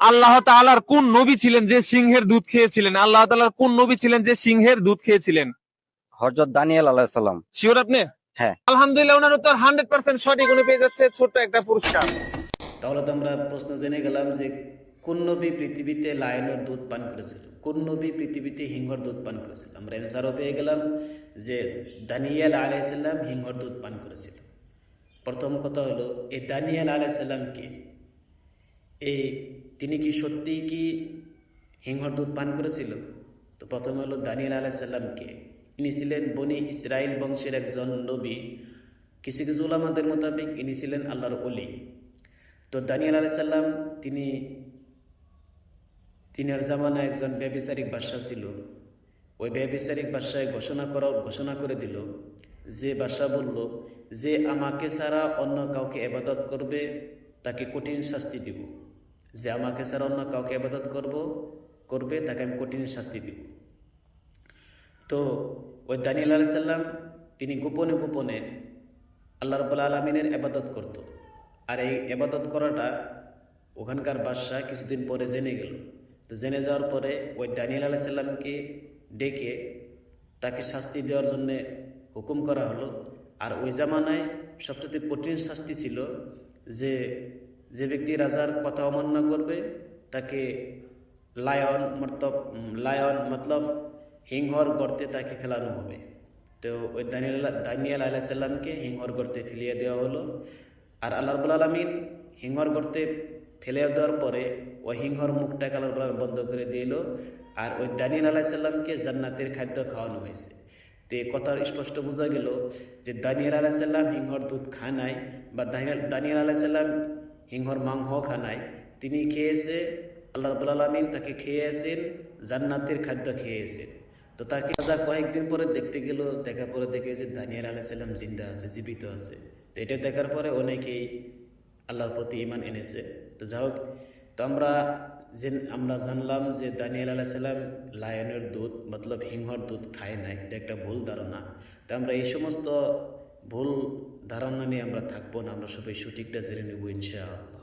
আল্লাহ তাআলার কোন নবী ছিলেন যে সিংহের দুধ খেয়েছিলেন? আল্লাহ তাআলার কোন নবী ছিলেন যে সিংহের দুধ খেয়েছিলেন? হযরত দানিয়েল আলাইহিস সালাম। শিওর আপনি? হ্যাঁ। আলহামদুলিল্লাহ, ওনার উত্তর 100% সঠিক। উনি পেয়ে যাচ্ছে ছোট্ট একটা পুরস্কার। তাহলে তো আমরা প্রশ্ন জেনে গেলাম যে কোন নবী পৃথিবীতে লায়নের দুধ পান করেছিল, কোন নবী পৃথিবীতে হিংহর দুধ পান করেছিল। আমরা অ্যান্সারও পেয়ে গেলাম যে দানিয়েল আলাইহিস সালাম হিংহর দুধ পান করেছিল। প্রথম কথা হলো, এই দানিয়েল আলাইহিস সালাম কে? এই তিনি কি সত্যিই কি হিংহর দুধ পান করেছিল? তো প্রথম হলো দানিয়েল আলাইহিস সালাম কে? ইনি ছিলেন বনি ইসরাইল বংশের একজন নবী। কিছু কিছু উলামাদের মোতাবেক ইনি ছিলেন আল্লাহর ওলি। তো দানিয়েল আলাইহিস সালাম তিনি তিনার জামানায় একজন ব্যভিচারিক বাদশা ছিল। ওই ব্যভিচারিক বাদশায় ঘোষণা করে দিল, যে বাদশা বলল যে আমাকে ছাড়া অন্য কাউকে ইবাদত করবে তাকে কঠিন শাস্তি দিব, যে আমাকে ছাড়া অন্য কাউকে ইবাদত করবে তাকে আমি কঠিন শাস্তি দিব। তো ওই দানিয়েল আলাইহিস সালাম তিনি গোপনে গোপনে আল্লাহ রাব্বুল আলামিনের ইবাদত করত। আর এই ইবাদত করাটা ওখানকার বাদশাহ কিছুদিন পরে জেনে গেল। তো জেনে যাওয়ার পরে ওই দানিয়েল আলাইহিস সালামকে ডেকে তাকে শাস্তি দেওয়ার জন্যে হুকুম করা হলো। আর ওই জামানায় সবচেয়ে কঠিন শাস্তি ছিল যে যে ব্যক্তি রাজার কথা অমান্য করবে তাকে লায়ন মতলব হিংহর গর্তে তাকে ফেলানো হবে। তো ওই দানিয়েল আলাইহিস সালামকে হিংহর গর্তে ফেলিয়ে দেওয়া হলো। আর আল্লাহ রাব্বুল আলামিন হিংহর গর্তে ফেলে দেওয়ার পরে ওই হিংহর মুখটাকে আল্লাহ রাব্বুল আলামিন বন্ধ করে দিল। আর ওই দানিয়েল আলাইহিস সালামকে জান্নাতের খাদ্য খাওয়ানো হয়েছে। তো এই কথা স্পষ্ট বোঝা গেল যে দানিয়েল আলাইহিস সালাম হিংহর দুধ খায় নাই, বা দানিয়েল আলাইহিস সালাম হিংহর মাংস খায় নাই। তিনি খেয়েছে, আল্লাহ রাব্বুল আলামিন তাকে খেয়েছেন, জান্নাতের খাদ্য খেয়েছেন। তো তাকে রাজা কয়েকদিন পরে দেখতে গেল, দেখার পরে দেখে যে দানিয়েল আলাইহিস সালাম জিন্দা আছে, জীবিত আছে। তো এটা দেখার পরে অনেকেই আল্লাহর প্রতি ঈমান এনেছে। তো যাই হোক, তো আমরা জানলাম যে দানিয়েল আলাইহিস সালাম লায়নের দুধ মতলব হিংহর দুধ খায় নাই, এটা একটা ভুল ধারণা। তো আমরা এই সমস্ত ভুল ধারণা নিয়ে আমরা থাকবো না, আমরা সবাই সঠিকটা জেনে নেব ইনশাআল্লাহ।